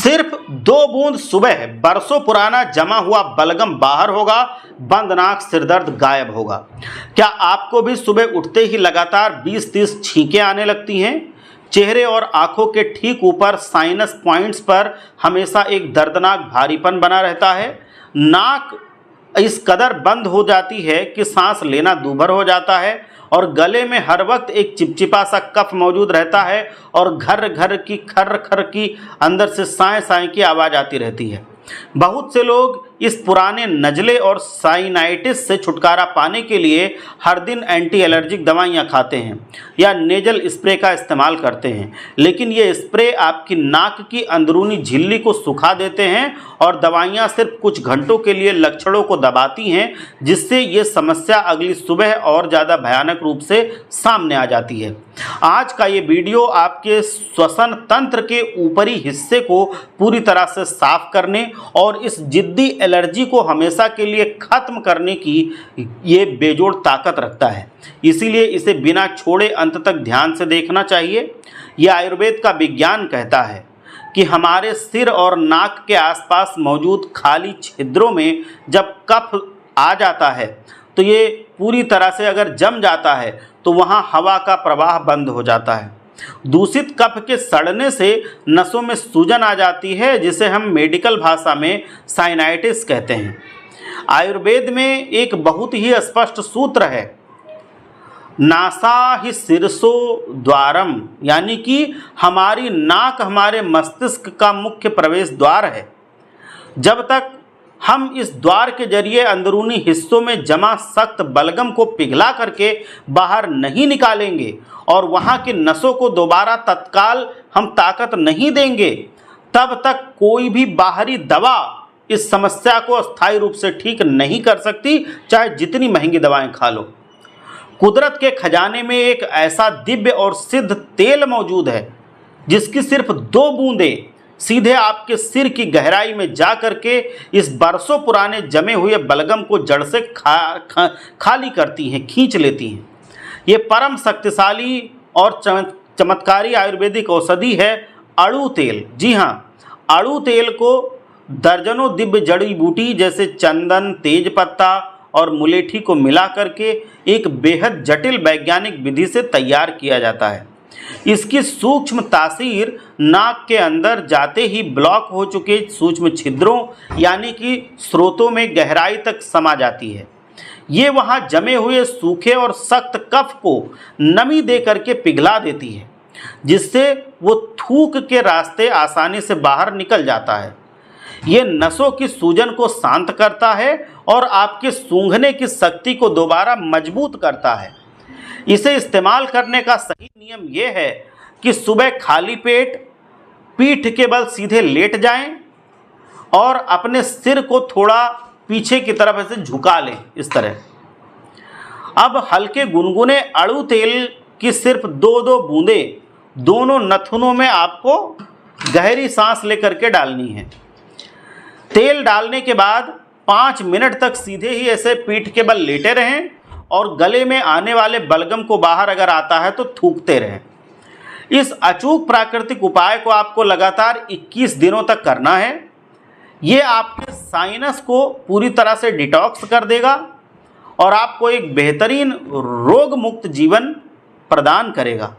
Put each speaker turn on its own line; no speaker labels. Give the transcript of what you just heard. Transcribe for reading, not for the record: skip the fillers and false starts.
सिर्फ 2 बूंद सुबह बरसों पुराना जमा हुआ बलगम बाहर होगा, बंद नाक सिरदर्द गायब होगा। क्या आपको भी सुबह उठते ही लगातार 20-30 छींकें आने लगती हैं? चेहरे और आंखों के ठीक ऊपर साइनस पॉइंट्स पर हमेशा एक दर्दनाक भारीपन बना रहता है। नाक इस कदर बंद हो जाती है कि सांस लेना दूभर हो जाता है और गले में हर वक्त एक चिपचिपा सा कफ मौजूद रहता है और घर घर की खर खर की अंदर से साए साए की आवाज़ आती रहती है। बहुत से लोग इस पुराने नज़ले और साइनाइटिस से छुटकारा पाने के लिए हर दिन एंटी एलर्जिक दवाइयाँ खाते हैं या नेजल स्प्रे का इस्तेमाल करते हैं, लेकिन ये स्प्रे आपकी नाक की अंदरूनी झिल्ली को सुखा देते हैं और दवाइयाँ सिर्फ कुछ घंटों के लिए लक्षणों को दबाती हैं, जिससे ये समस्या अगली सुबह और ज़्यादा भयानक रूप से सामने आ जाती है। आज का ये वीडियो आपके श्वसन तंत्र के ऊपरी हिस्से को पूरी तरह से साफ करने और इस जिद्दी एलर्जी को हमेशा के लिए ख़त्म करने की ये बेजोड़ ताकत रखता है, इसीलिए इसे बिना छोड़े अंत तक ध्यान से देखना चाहिए। यह आयुर्वेद का विज्ञान कहता है कि हमारे सिर और नाक के आसपास मौजूद खाली छिद्रों में जब कफ आ जाता है तो ये पूरी तरह से अगर जम जाता है तो वहाँ हवा का प्रवाह बंद हो जाता है। दूषित कफ के सड़ने से नसों में सूजन आ जाती है, जिसे हम मेडिकल भाषा में साइनाइटिस कहते हैं। आयुर्वेद में एक बहुत ही स्पष्ट सूत्र है, नासा ही शीर्षो द्वारम, यानी कि हमारी नाक हमारे मस्तिष्क का मुख्य प्रवेश द्वार है। जब तक हम इस द्वार के जरिए अंदरूनी हिस्सों में जमा सख्त बलगम को पिघला करके बाहर नहीं निकालेंगे और वहाँ की नसों को दोबारा तत्काल हम ताकत नहीं देंगे, तब तक कोई भी बाहरी दवा इस समस्या को अस्थायी रूप से ठीक नहीं कर सकती, चाहे जितनी महंगी दवाएं खा लो। कुदरत के खजाने में एक ऐसा दिव्य और सिद्ध तेल मौजूद है जिसकी सिर्फ 2 बूंदें सीधे आपके सिर की गहराई में जा करके इस बरसों पुराने जमे हुए बलगम को जड़ से खाली करती हैं, खींच लेती हैं। ये परम शक्तिशाली और चमत्कारी आयुर्वेदिक औषधि है अड़ू तेल। जी हाँ, अड़ू तेल को दर्जनों दिव्य जड़ी बूटी जैसे चंदन, तेजपत्ता और मुलेठी को मिला करके एक बेहद जटिल वैज्ञानिक विधि से तैयार किया जाता है। इसकी सूक्ष्म तासीर नाक के अंदर जाते ही ब्लॉक हो चुके सूक्ष्म छिद्रों यानी कि स्रोतों में गहराई तक समा जाती है। ये वहाँ जमे हुए सूखे और सख्त कफ को नमी दे करके पिघला देती है, जिससे वो थूक के रास्ते आसानी से बाहर निकल जाता है। ये नसों की सूजन को शांत करता है और आपके सूंघने की शक्ति को दोबारा मजबूत करता है। इसे इस्तेमाल करने का सही नियम यह है कि सुबह खाली पेट पीठ के बल सीधे लेट जाएं और अपने सिर को थोड़ा पीछे की तरफ ऐसे झुका लें, इस तरह। अब हल्के गुनगुने अड़ू तेल की सिर्फ 2-2 बूंदें दोनों नथुनों में आपको गहरी सांस लेकर के डालनी है। तेल डालने के बाद 5 मिनट तक सीधे ही ऐसे पीठ के बल लेटे रहें और गले में आने वाले बलगम को बाहर अगर आता है तो थूकते रहें। इस अचूक प्राकृतिक उपाय को आपको लगातार 21 दिनों तक करना है। ये आपके साइनस को पूरी तरह से डिटॉक्स कर देगा और आपको एक बेहतरीन रोग मुक्त जीवन प्रदान करेगा।